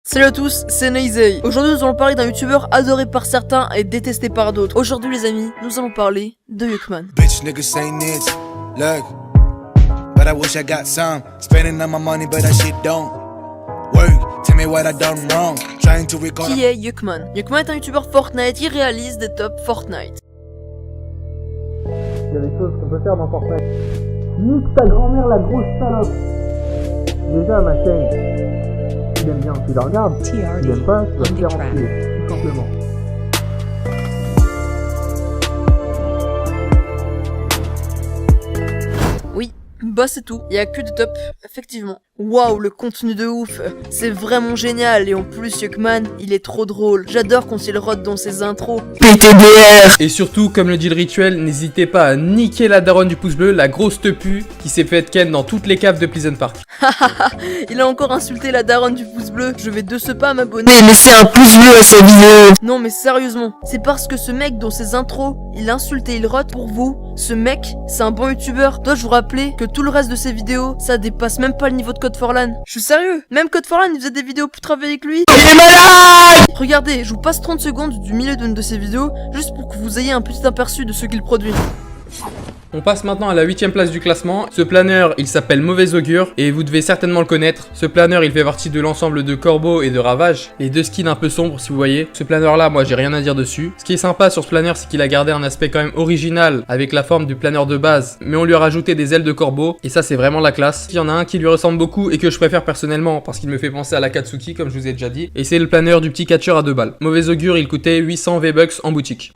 Salut à tous, c'est Neizei. Aujourd'hui nous allons parler d'un youtubeur adoré par certains et détesté par d'autres. Aujourd'hui les amis, nous allons parler de Yuckman. Bitch niggas say this, look, but I wish I got some. Spending all my money but that shit don't work. Tell me what I done wrong. Trying to recall. Qui est Yuckman? Yuckman est un youtubeur Fortnite qui réalise des tops Fortnite. Il y a des choses qu'on peut faire dans Fortnite. Nique ta grand-mère la grosse salope. Déjà ma chaîne, tu l'aimes bien, tu la regardes. Tu l'aimes pas, tu vas me faire enculer, tout simplement. Oui, bah c'est tout, il y a que du top, effectivement. Waouh, le contenu de ouf, c'est vraiment génial et en plus Yuckman, il est trop drôle. J'adore quand il rôde dans ses intros. PTDR. Et surtout, comme le dit le rituel, n'hésitez pas à niquer la daronne du pouce bleu, la grosse tepu qui s'est fait ken dans toutes les caves de Pleasant Park. Il a encore insulté la daronne du pouce bleu, je vais de ce pas m'abonner. Mais laissez un pouce bleu à sa vidéo. Non mais sérieusement, c'est parce que ce mec dans ses intros, il insulte et il rote pour vous. Ce mec, c'est un bon youtubeur. Dois-je vous rappeler que tout le reste de ses vidéos, ça dépasse même pas le niveau de Code for LAN. Je suis sérieux, même Code for LAN il faisait des vidéos plus travaillées avec lui. Il est malade. Regardez, je vous passe 30 secondes du milieu d'une de ses vidéos, juste pour que vous ayez un petit aperçu de ce qu'il produit. On passe maintenant à la 8ème place du classement. Ce planeur, il s'appelle Mauvais Augure et vous devez certainement le connaître. Ce planeur, il fait partie de l'ensemble de Corbeau et de Ravage, les deux skins un peu sombres si vous voyez. Ce planeur là, moi j'ai rien à dire dessus. Ce qui est sympa sur ce planeur, c'est qu'il a gardé un aspect quand même original avec la forme du planeur de base, mais on lui a rajouté des ailes de corbeau et ça c'est vraiment la classe. Il y en a un qui lui ressemble beaucoup et que je préfère personnellement parce qu'il me fait penser à la Katsuki comme je vous ai déjà dit, et c'est le planeur du petit catcheur à 2 balles. Mauvais Augure, il coûtait 800 V-Bucks en boutique.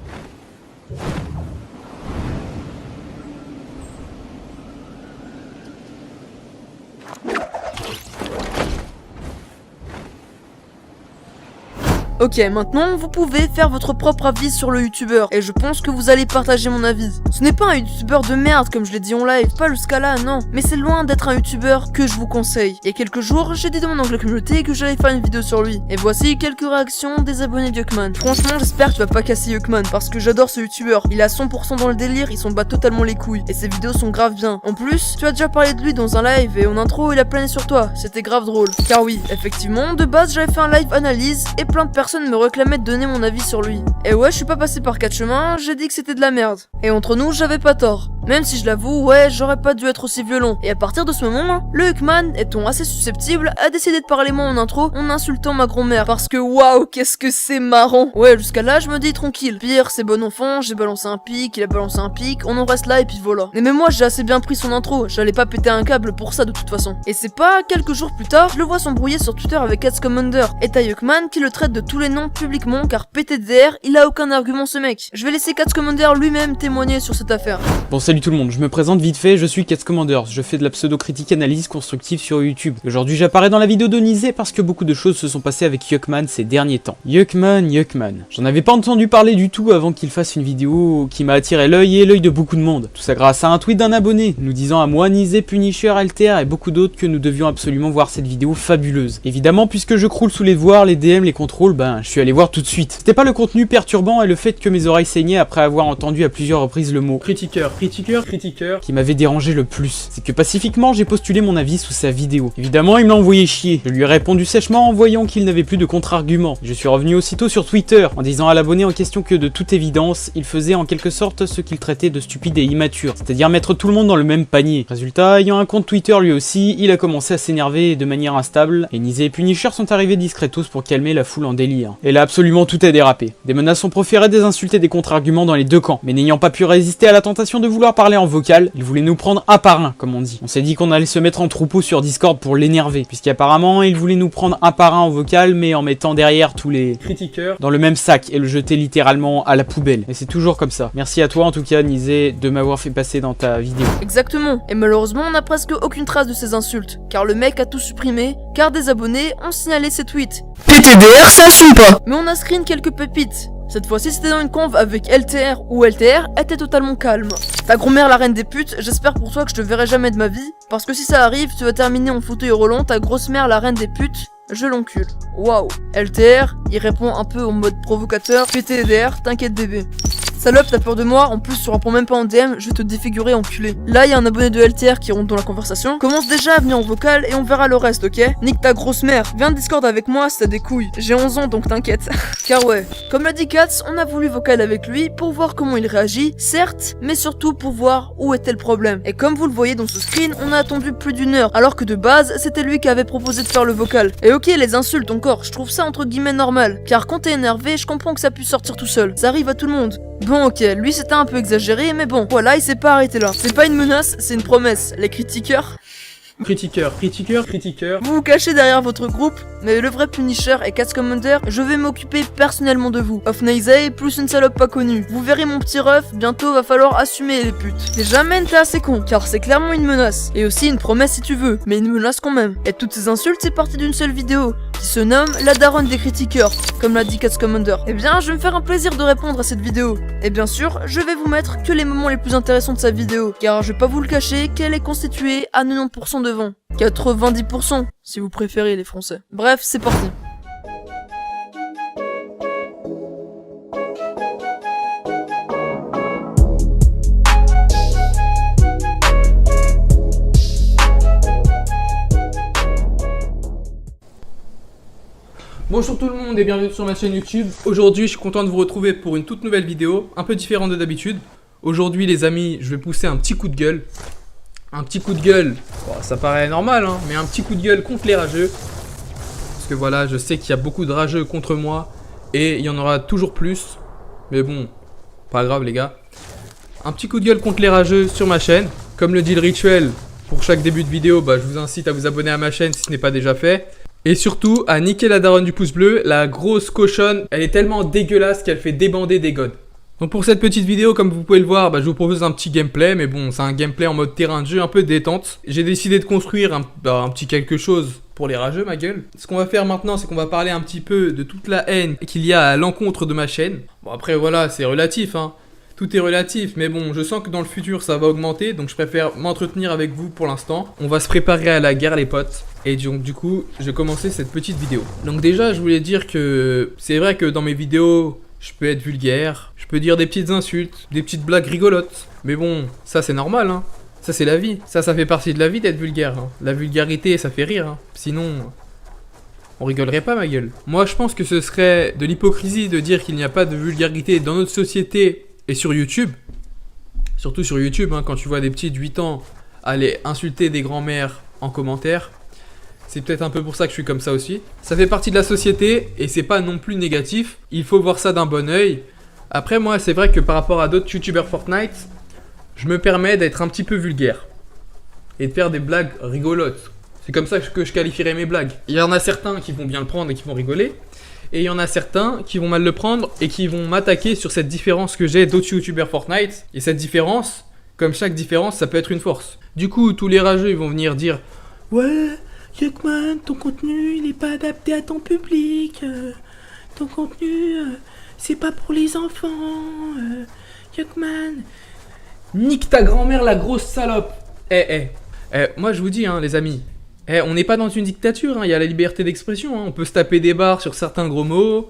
Ok, maintenant vous pouvez faire votre propre avis sur le youtubeur et je pense que vous allez partager mon avis. Ce n'est pas un youtubeur de merde comme je l'ai dit en live, pas jusqu'à là, non. Mais c'est loin d'être un youtubeur que je vous conseille. Il y a quelques jours, j'ai dit dans mon onglet communauté que j'allais faire une vidéo sur lui. Et voici quelques réactions des abonnés de Yuckman. Franchement, j'espère que tu vas pas casser Yuckman parce que j'adore ce youtubeur. Il est à 100% dans le délire, il s'en bat totalement les couilles. Et ses vidéos sont grave bien. En plus, tu as déjà parlé de lui dans un live et en intro, il a plané sur toi. C'était grave drôle. Car oui, effectivement, de base, j'avais fait un live analyse et plein de personnes me réclamaient de donner mon avis sur lui. Et ouais, je suis pas passé par 4 chemins, j'ai dit que c'était de la merde. Et entre nous, j'avais pas tort. Même si je l'avoue, ouais, j'aurais pas dû être aussi violent. Et à partir de ce moment, le Yuckman étant assez susceptible, a décidé de parler moi en intro en insultant ma grand-mère. Parce que waouh, qu'est-ce que c'est marrant. Ouais, jusqu'à là, je me dis tranquille. Pire, c'est bon enfant, j'ai balancé un pic, il a balancé un pic, on en reste là et puis voilà. Mais même moi, j'ai assez bien pris son intro, j'allais pas péter un câble pour ça de toute façon. Et c'est pas quelques jours plus tard, je le vois s'embrouiller sur Twitter avec Cats Commander. Et t'as Yuckman qui le traite de tous les noms publiquement car PTDR, il a aucun argument ce mec. Je vais laisser Cats Commander lui-même témoigner sur cette affaire. Bon salut tout le monde, je me présente vite fait, je suis Cats Commander, je fais de la pseudo-critique analyse constructive sur YouTube. Aujourd'hui j'apparais dans la vidéo de Neizei parce que beaucoup de choses se sont passées avec Yuckman ces derniers temps. Yuckman. J'en avais pas entendu parler du tout avant qu'il fasse une vidéo qui m'a attiré l'œil et l'œil de beaucoup de monde. Tout ça grâce à un tweet d'un abonné, nous disant à moi, Neizei, Punisher, Alter et beaucoup d'autres que nous devions absolument voir cette vidéo fabuleuse. Évidemment, puisque je croule sous les devoirs, les DM, les contrôles, je suis allé voir tout de suite. C'était pas le contenu perturbant et le fait que mes oreilles saignaient après avoir entendu à plusieurs reprises le mot Critiqueur qui m'avait dérangé le plus. C'est que pacifiquement j'ai postulé mon avis sous sa vidéo. Évidemment il me l'a envoyé chier. Je lui ai répondu sèchement en voyant qu'il n'avait plus de contre-argument. Je suis revenu aussitôt sur Twitter en disant à l'abonné en question que de toute évidence il faisait en quelque sorte ce qu'il traitait de stupide et immature, c'est-à-dire mettre tout le monde dans le même panier. Résultat, ayant un compte Twitter lui aussi, il a commencé à s'énerver de manière instable et Neizei et Punisher sont arrivés discretos pour calmer la foule en délire. Et là absolument tout a dérapé. Des menaces sont proférées, des insultes et des contre-arguments dans les deux camps. Mais n'ayant pas pu résister à la tentation de vouloir parler en vocal, il voulait nous prendre un par un, comme on dit. On s'est dit qu'on allait se mettre en troupeau sur Discord pour l'énerver, puisqu'apparemment il voulait nous prendre un par un en vocal, mais en mettant derrière tous les critiqueurs dans le même sac et le jeter littéralement à la poubelle. Et c'est toujours comme ça. Merci à toi en tout cas, Neizei, de m'avoir fait passer dans ta vidéo. Exactement. Et malheureusement, on n'a presque aucune trace de ces insultes, car le mec a tout supprimé, car des abonnés ont signalé ses tweets. PTDR, ça assume pas. Mais on a screen quelques pépites. Cette fois-ci c'était dans une conve avec LTR où LTR était totalement calme. Ta grand-mère la reine des putes, j'espère pour toi que je te verrai jamais de ma vie, parce que si ça arrive, tu vas terminer en fauteuil roulant, ta grosse mère la reine des putes, je l'encule. Waouh. LTR, il répond un peu en mode provocateur, PTDR, t'inquiète bébé. Salope, t'as peur de moi? En plus, tu réponds même pas en DM, je vais te défigurer, enculé. Là, y a un abonné de LTR qui rentre dans la conversation. Commence déjà à venir en vocal et on verra le reste, ok? Nique ta grosse mère. Viens de Discord avec moi si t'as des couilles. J'ai 11 ans donc t'inquiète. Car ouais, comme l'a dit Katz, on a voulu vocal avec lui pour voir comment il réagit, certes, mais surtout pour voir où était le problème. Et comme vous le voyez dans ce screen, on a attendu plus d'1 heure, alors que de base, c'était lui qui avait proposé de faire le vocal. Et ok, les insultes encore, je trouve ça entre guillemets normal. Car quand t'es énervé, je comprends que ça puisse sortir tout seul. Ça arrive à tout le monde. Bon ok, lui c'était un peu exagéré, mais bon, voilà, il s'est pas arrêté là. C'est pas une menace, c'est une promesse. Les critiqueurs... Critiqueur. Vous vous cachez derrière votre groupe, mais le vrai Punisher et Katz Commander, je vais m'occuper personnellement de vous. Off Naizai plus une salope pas connue. Vous verrez mon petit ref, bientôt va falloir assumer les putes. Déjà man, t'es assez con, car c'est clairement une menace. Et aussi une promesse si tu veux, mais une menace quand même. Et toutes ces insultes, c'est parti d'une seule vidéo, qui se nomme La daronne des critiqueurs, comme l'a dit Katz Commander. Eh bien, je vais me faire un plaisir de répondre à cette vidéo. Et bien sûr, je vais vous mettre que les moments les plus intéressants de sa vidéo, car je vais pas vous le cacher qu'elle est constituée à 90% de vent. 90% si vous préférez les Français. Bref, c'est parti. Bonjour tout le monde et bienvenue sur ma chaîne YouTube. Aujourd'hui, je suis content de vous retrouver pour une toute nouvelle vidéo, un peu différente de d'habitude. Aujourd'hui les amis, je vais pousser un petit coup de gueule. Un petit coup de gueule, bon, ça paraît normal, hein, mais un petit coup de gueule contre les rageux. Parce que voilà, je sais qu'il y a beaucoup de rageux contre moi. Et il y en aura toujours plus. Mais bon, pas grave les gars. Un petit coup de gueule contre les rageux sur ma chaîne. Comme le dit le rituel, pour chaque début de vidéo, bah, je vous incite à vous abonner à ma chaîne si ce n'est pas déjà fait. Et surtout, à niquer la daronne du pouce bleu, la grosse cochonne. Elle est tellement dégueulasse qu'elle fait débander des godes. Donc pour cette petite vidéo, comme vous pouvez le voir, bah, je vous propose un petit gameplay, mais bon, c'est un gameplay en mode terrain de jeu un peu détente. J'ai décidé de construire un petit quelque chose pour les rageux, ma gueule. Ce qu'on va faire maintenant, c'est qu'on va parler un petit peu de toute la haine qu'il y a à l'encontre de ma chaîne. Bon après voilà, c'est relatif, hein. Tout est relatif, mais bon, je sens que dans le futur, ça va augmenter, donc je préfère m'entretenir avec vous pour l'instant. On va se préparer à la guerre, les potes. Et donc du coup, je vais commencer cette petite vidéo. Donc déjà, je voulais dire que c'est vrai que dans mes vidéos... je peux être vulgaire, je peux dire des petites insultes, des petites blagues rigolotes. Mais bon, ça c'est normal, hein. Ça c'est la vie. Ça fait partie de la vie d'être vulgaire, hein. La vulgarité, ça fait rire, hein. Sinon, on rigolerait pas, ma gueule. Moi, je pense que ce serait de l'hypocrisie de dire qu'il n'y a pas de vulgarité dans notre société et sur YouTube. Surtout sur YouTube, hein, quand tu vois des petits de 8 ans aller insulter des grands-mères en commentaire. C'est peut-être un peu pour ça que je suis comme ça aussi. Ça fait partie de la société et c'est pas non plus négatif. Il faut voir ça d'un bon oeil. Après moi c'est vrai que par rapport à d'autres youtubeurs Fortnite, je me permets d'être un petit peu vulgaire. Et de faire des blagues rigolotes. C'est comme ça que je qualifierais mes blagues. Il y en a certains qui vont bien le prendre et qui vont rigoler. Et il y en a certains qui vont mal le prendre et qui vont m'attaquer sur cette différence que j'ai d'autres youtubeurs Fortnite. Et cette différence, comme chaque différence, ça peut être une force. Du coup tous les rageux ils vont venir dire « Ouais, Yuckman, ton contenu il est pas adapté à ton public, ton contenu c'est pas pour les enfants, Yuckman, nique ta grand-mère la grosse salope. Moi je vous dis hein les amis, on n'est pas dans une dictature, hein, y a la liberté d'expression, hein, on peut se taper des barres sur certains gros mots,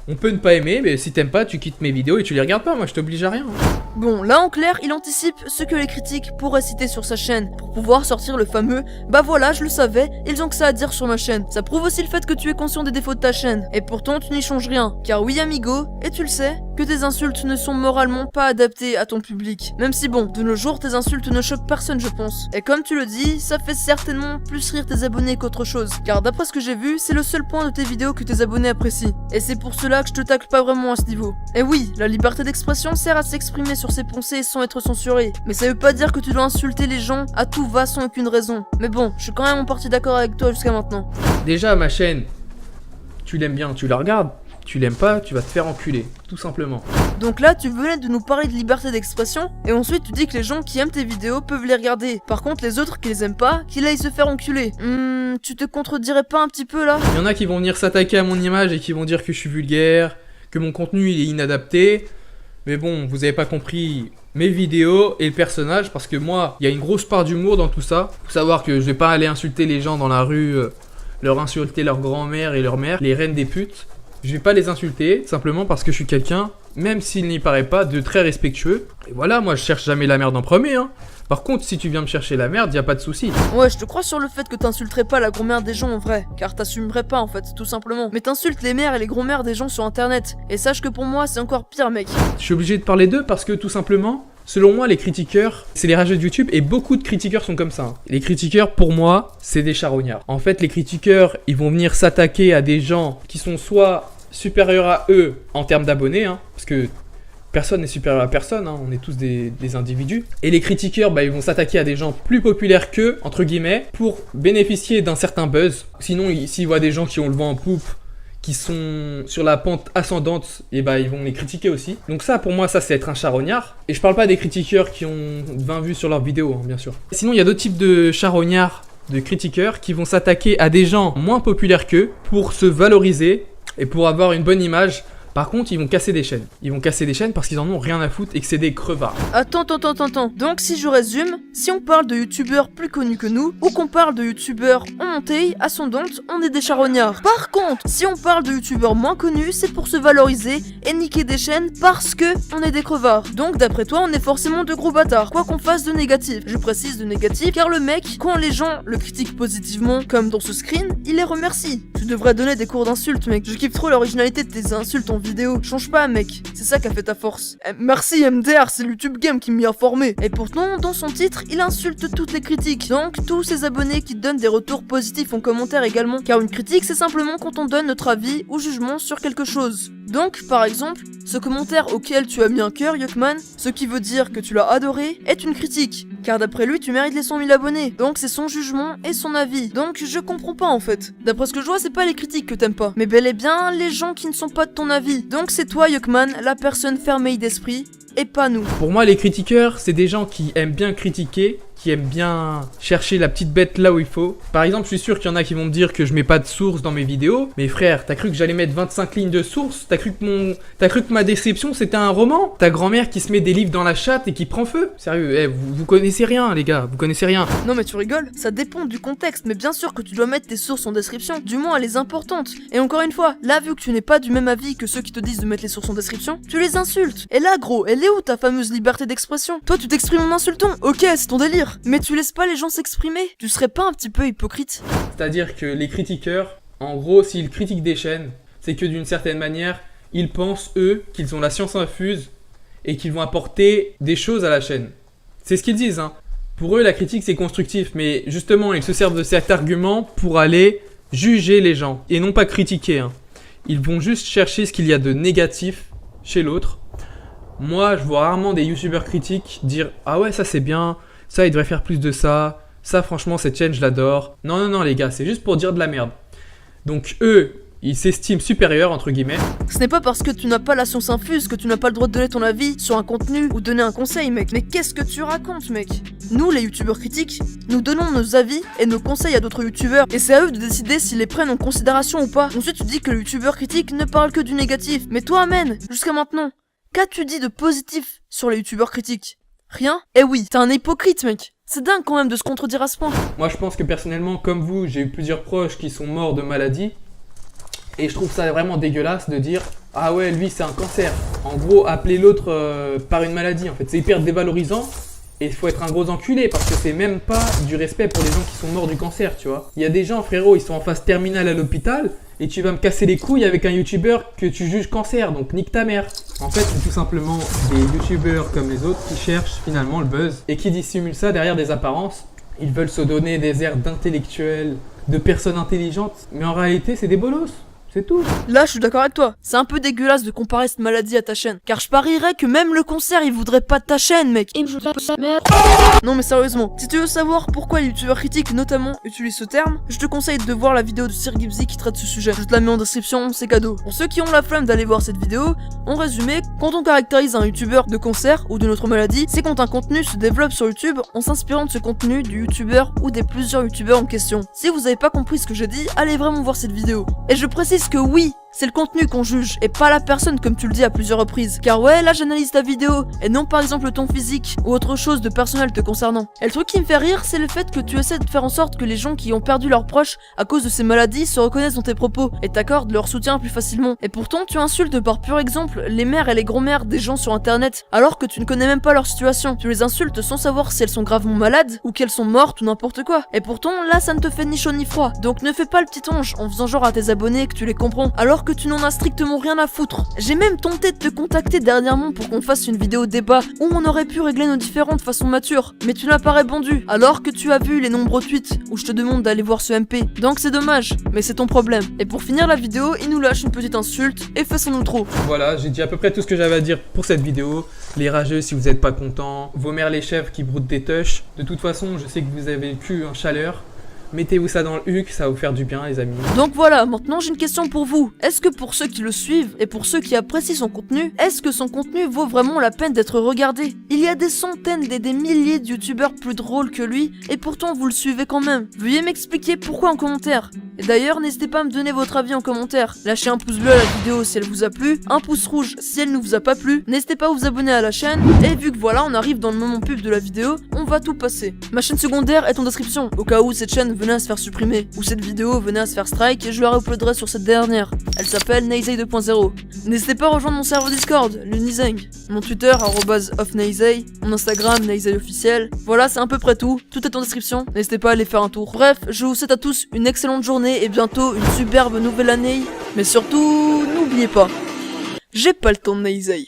on peut ne pas aimer, mais si t'aimes pas tu quittes mes vidéos et tu les regardes pas, moi je t'oblige à rien. Hein. Bon, là en clair, il anticipe ce que les critiques pourraient citer sur sa chaîne, pour pouvoir sortir le fameux « Bah voilà, je le savais, ils ont que ça à dire sur ma chaîne ». Ça prouve aussi le fait que tu es conscient des défauts de ta chaîne, et pourtant tu n'y changes rien, car oui amigo, et tu le sais, que tes insultes ne sont moralement pas adaptées à ton public. Même si bon, de nos jours, tes insultes ne choquent personne je pense. Et comme tu le dis, ça fait certainement plus rire tes abonnés qu'autre chose, car d'après ce que j'ai vu, c'est le seul point de tes vidéos que tes abonnés apprécient. Et c'est pour cela que je te tacle pas vraiment à ce niveau. Et oui, la liberté d'expression sert à s'exprimer sur ses pensées sans être censuré. Mais ça veut pas dire que tu dois insulter les gens à tout va sans aucune raison. Mais bon, je suis quand même en partie d'accord avec toi jusqu'à maintenant. Déjà ma chaîne, tu l'aimes bien, tu la regardes. Tu l'aimes pas, tu vas te faire enculer, tout simplement. Donc là, tu venais de nous parler de liberté d'expression, et ensuite tu dis que les gens qui aiment tes vidéos peuvent les regarder. Par contre, les autres qui les aiment pas, qu'ils aillent se faire enculer. Tu te contredirais pas un petit peu là? Il y en a qui vont venir s'attaquer à mon image et qui vont dire que je suis vulgaire, que mon contenu il est inadapté. Mais bon, vous avez pas compris mes vidéos et le personnage, parce que moi, il y a une grosse part d'humour dans tout ça. Faut savoir que je vais pas aller insulter les gens dans la rue, leur insulter leur grand-mère et leur mère, les reines des putes. Je vais pas les insulter, simplement parce que je suis quelqu'un même s'il n'y paraît pas, de très respectueux. Et voilà, moi je cherche jamais la merde en premier, hein. Par contre, si tu viens me chercher la merde, y a pas de souci. Ouais, je te crois sur le fait que t'insulterais pas la grand-mère des gens en vrai, car t'assumerais pas en fait, tout simplement. Mais t'insultes les mères et les grands-mères des gens sur internet. Et sache que pour moi, c'est encore pire, mec. Je suis obligé de parler d'eux parce que tout simplement, selon moi, les critiqueurs, c'est les rageux de YouTube et beaucoup de critiqueurs sont comme ça. Hein. Les critiqueurs, pour moi, c'est des charognards. En fait, les critiqueurs, ils vont venir s'attaquer à des gens qui sont soit supérieurs à eux en termes d'abonnés, hein, parce que personne n'est supérieur à personne, hein, on est tous des individus. Et les critiqueurs, bah, ils vont s'attaquer à des gens plus populaires qu'eux, entre guillemets, pour bénéficier d'un certain buzz. Sinon, s'ils voient des gens qui ont le vent en poupe, qui sont sur la pente ascendante, et bah ils vont les critiquer aussi. Donc ça, pour moi, ça c'est être un charognard. Et je parle pas des critiqueurs qui ont 20 vues sur leurs vidéos, hein, bien sûr. Sinon, il y a d'autres types de charognards, de critiqueurs, qui vont s'attaquer à des gens moins populaires qu'eux pour se valoriser et pour avoir une bonne image. Par contre, ils vont casser des chaînes. Ils vont casser des chaînes parce qu'ils en ont rien à foutre et que c'est des crevards. Attends. Donc si je résume, si on parle de youtubeurs plus connus que nous, ou qu'on parle de youtubeurs en montée, ascendante, on est des charognards. Par contre, si on parle de youtubeurs moins connus, c'est pour se valoriser et niquer des chaînes parce que on est des crevards. Donc d'après toi, on est forcément de gros bâtards, quoi qu'on fasse de négatif. Je précise de négatif, car le mec, quand les gens le critiquent positivement, comme dans ce screen, il les remercie. Tu devrais donner des cours d'insultes, mec. Je kiffe trop l'originalité de tes insultes en vidéo. Change pas, mec. C'est ça qui a fait ta force. Merci MDR, c'est le YouTube Game qui m'y a formé. Et pourtant, dans son titre, il insulte toutes les critiques. Donc, tous ses abonnés qui donnent des retours positifs en commentaire également. Car une critique, c'est simplement quand on donne notre avis ou jugement sur quelque chose. Donc, par exemple, ce commentaire auquel tu as mis un cœur, Yuckman, ce qui veut dire que tu l'as adoré, est une critique. Car d'après lui, tu mérites les 100 000 abonnés. Donc c'est son jugement et son avis. Donc je comprends pas en fait. D'après ce que je vois, c'est pas les critiques que t'aimes pas, mais bel et bien les gens qui ne sont pas de ton avis. Donc c'est toi, Yuckman, la personne fermée d'esprit, et pas nous. Pour moi, les critiqueurs, c'est des gens qui aiment bien critiquer, qui aiment bien chercher la petite bête là où il faut. Par exemple, je suis sûr qu'il y en a qui vont me dire que je mets pas de source dans mes vidéos. Mais frère, t'as cru que j'allais mettre 25 lignes de source? T'as cru que ma description c'était un roman? Ta grand-mère qui se met des livres dans la chatte et qui prend feu? Sérieux, vous connaissez rien les gars, vous connaissez rien. Non mais tu rigoles, ça dépend du contexte, mais bien sûr que tu dois mettre tes sources en description, du moins les importantes. Et encore une fois, là vu que tu n'es pas du même avis que ceux qui te disent de mettre les sources en description, tu les insultes. Et là gros, elle est où ta fameuse liberté d'expression? Toi tu t'exprimes en insultant, ok c'est ton délire, mais tu laisses pas les gens s'exprimer. Tu serais pas un petit peu hypocrite? C'est-à-dire que les critiqueurs, en gros, s'ils critiquent des chaînes, c'est que d'une certaine manière, ils pensent, eux, qu'ils ont la science infuse et qu'ils vont apporter des choses à la chaîne. C'est ce qu'ils disent, hein. Pour eux, la critique, c'est constructif, mais justement, ils se servent de cet argument pour aller juger les gens et non pas critiquer, hein. Ils vont juste chercher ce qu'il y a de négatif chez l'autre. Moi, je vois rarement des youtubeurs critiques dire « Ah ouais, ça c'est bien, ça il devrait faire plus de ça, ça franchement cette chaîne je l'adore. » Non les gars, c'est juste pour dire de la merde. Donc eux, ils s'estiment supérieurs entre guillemets. Ce n'est pas parce que tu n'as pas la science infuse que tu n'as pas le droit de donner ton avis sur un contenu ou donner un conseil mec. Mais qu'est-ce que tu racontes mec? Nous les youtubeurs critiques, nous donnons nos avis et nos conseils à d'autres youtubeurs et c'est à eux de décider s'ils les prennent en considération ou pas. Ensuite tu dis que le youtubeur critique ne parle que du négatif. Mais toi man, jusqu'à maintenant, qu'as-tu dit de positif sur les youtubeurs critiques? Rien? Eh oui, t'es un hypocrite mec. C'est dingue quand même de se contredire à ce point. Moi je pense que personnellement comme vous, j'ai eu plusieurs proches qui sont morts de maladie. Et je trouve ça vraiment dégueulasse de dire « Ah ouais, lui c'est un cancer ». En gros, appeler l'autre par une maladie en fait. C'est hyper dévalorisant et il faut être un gros enculé parce que c'est même pas du respect pour les gens qui sont morts du cancer, tu vois. Il y a des gens, frérot, ils sont en phase terminale à l'hôpital et tu vas me casser les couilles avec un youtubeur que tu juges cancer, donc nique ta mère. En fait, c'est tout simplement des youtubeurs comme les autres qui cherchent finalement le buzz et qui dissimulent ça derrière des apparences. Ils veulent se donner des airs d'intellectuels, de personnes intelligentes, mais en réalité, c'est des bolosses. C'est tout. Là, je suis d'accord avec toi. C'est un peu dégueulasse de comparer cette maladie à ta chaîne. Car je parierais que même le cancer, il voudrait pas de ta chaîne, mec. Non, mais sérieusement, si tu veux savoir pourquoi les youtubeurs critiques, notamment, utilisent ce terme, je te conseille de voir la vidéo de Sir Gibbsy qui traite ce sujet. Je te la mets en description, c'est cadeau. Pour ceux qui ont la flemme d'aller voir cette vidéo, en résumé, quand on caractérise un youtubeur de cancer ou de notre maladie, c'est quand un contenu se développe sur YouTube en s'inspirant de ce contenu du youtubeur ou des plusieurs youtubeurs en question. Si vous avez pas compris ce que j'ai dit, allez vraiment voir cette vidéo. Et je précise que oui, C'est le contenu qu'on juge, et pas la personne comme tu le dis à plusieurs reprises. Car ouais, là j'analyse ta vidéo, et non par exemple ton physique, ou autre chose de personnel te concernant. Et le truc qui me fait rire, c'est le fait que tu essaies de faire en sorte que les gens qui ont perdu leurs proches à cause de ces maladies se reconnaissent dans tes propos, et t'accordent leur soutien plus facilement. Et pourtant, tu insultes par pur exemple les mères et les grands-mères des gens sur internet, alors que tu ne connais même pas leur situation. Tu les insultes sans savoir si elles sont gravement malades, ou qu'elles sont mortes, ou n'importe quoi. Et pourtant, là ça ne te fait ni chaud ni froid. Donc ne fais pas le petit ange en faisant genre à tes abonnés que tu les comprends, alors que tu n'en as strictement rien à foutre. J'ai même tenté de te contacter dernièrement pour qu'on fasse une vidéo débat où on aurait pu régler nos différends de façon mature, mais tu n'as pas répondu, alors que tu as vu les nombreux tweets où je te demande d'aller voir ce MP. Donc c'est dommage, mais c'est ton problème. Et pour finir la vidéo, il nous lâche une petite insulte et fait son outro. Voilà, j'ai dit à peu près tout ce que j'avais à dire pour cette vidéo. Les rageux si vous n'êtes pas contents, vos mères les chèvres qui broutent des tuches. De toute façon, je sais que vous avez plus en chaleur. Mettez-vous ça dans le huc, ça va vous faire du bien les amis. Donc voilà, maintenant j'ai une question pour vous. Est-ce que pour ceux qui le suivent et pour ceux qui apprécient son contenu, est-ce que son contenu vaut vraiment la peine d'être regardé? Il y a des centaines et des milliers de youtubeurs plus drôles que lui et pourtant vous le suivez quand même. Veuillez m'expliquer pourquoi en commentaire. Et d'ailleurs, n'hésitez pas à me donner votre avis en commentaire. Lâchez un pouce bleu à la vidéo si elle vous a plu, un pouce rouge si elle ne vous a pas plu. N'hésitez pas à vous abonner à la chaîne. Et vu que voilà, on arrive dans le moment pub de la vidéo, on va tout passer. Ma chaîne secondaire est en description, au cas où cette chaîne venait à se faire supprimer, ou cette vidéo venait à se faire strike, et je la réuploaderai sur cette dernière. Elle s'appelle Neizei 2.0. N'hésitez pas à rejoindre mon serveur Discord, le Nizeng, mon Twitter @ofneizei, mon Instagram Neizei officiel. Voilà, c'est à peu près tout. Tout est en description. N'hésitez pas à aller faire un tour. Bref, je vous souhaite à tous une excellente journée et bientôt une superbe nouvelle année. Mais surtout, n'oubliez pas, j'ai pas le temps de Neizei.